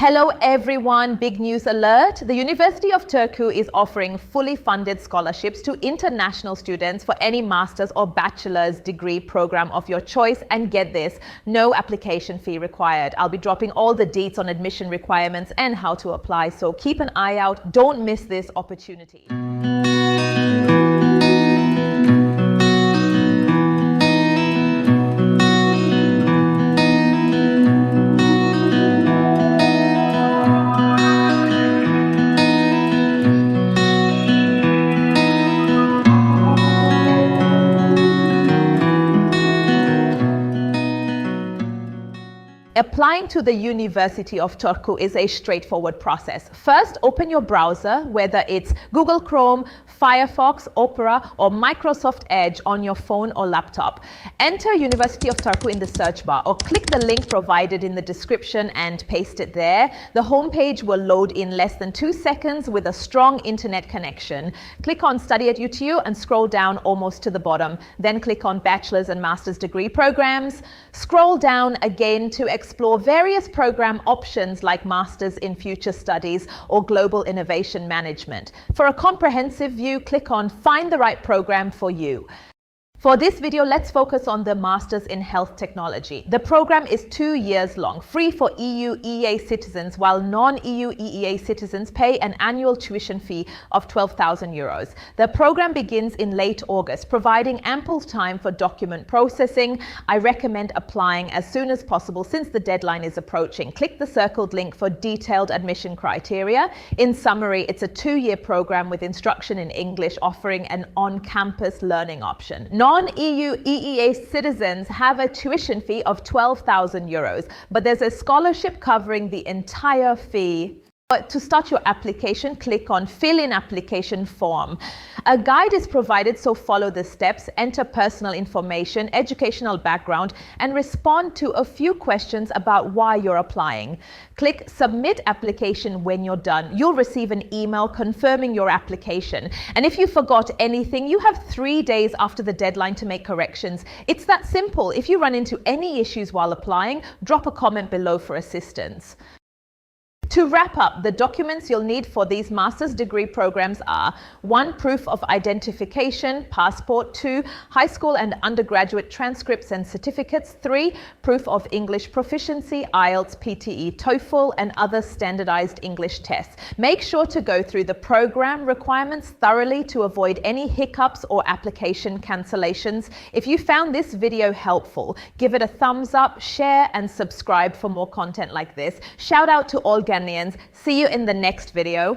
Hello everyone, big news alert. The University of Turku is offering fully funded scholarships to international students for any master's or bachelor's degree program of your choice, and get this, no application fee required. I'll be dropping all the deets on admission requirements and how to apply, so keep an eye out, don't miss this opportunity. Applying to the University of Turku is a straightforward process. First, open your browser, whether it's Google Chrome, Firefox, Opera, or Microsoft Edge on your phone or laptop. Enter University of Turku in the search bar or click the link provided in the description and paste it there. The homepage will load in less than 2 seconds with a strong internet connection. Click on Study at UTU and scroll down almost to the bottom. Then click on Bachelor's and Master's degree programs. Scroll down again to explore various program options like Masters in Future Studies or Global Innovation Management. For a comprehensive view, click on Find the right program for you. For this video, let's focus on the Masters in Health Technology. The program is 2 years long, free for EU EEA citizens, while non-EU EEA citizens pay an annual tuition fee of €12,000. The program begins in late August, providing ample time for document processing. I recommend applying as soon as possible since the deadline is approaching. Click the circled link for detailed admission criteria. In summary, it's a 2-year program with instruction in English, offering an on-campus learning option. Non-EU EEA citizens have a tuition fee of €12,000, but there's a scholarship covering the entire fee. To start your application, click on Fill in Application Form. A guide is provided, so follow the steps, enter personal information, educational background, and respond to a few questions about why you're applying. Click Submit Application when you're done. You'll receive an email confirming your application. And if you forgot anything, you have 3 days after the deadline to make corrections. It's that simple. If you run into any issues while applying, drop a comment below for assistance. To wrap up, the documents you'll need for these master's degree programs are: 1. Proof of identification, passport; 2. High school and undergraduate transcripts and certificates; 3. Proof of English proficiency, IELTS, PTE, TOEFL, and other standardized English tests. Make sure to go through the program requirements thoroughly to avoid any hiccups or application cancellations. If you found this video helpful, give it a thumbs up, share, and subscribe for more content like this. Shout out to all Ghanaians. See you in the next video.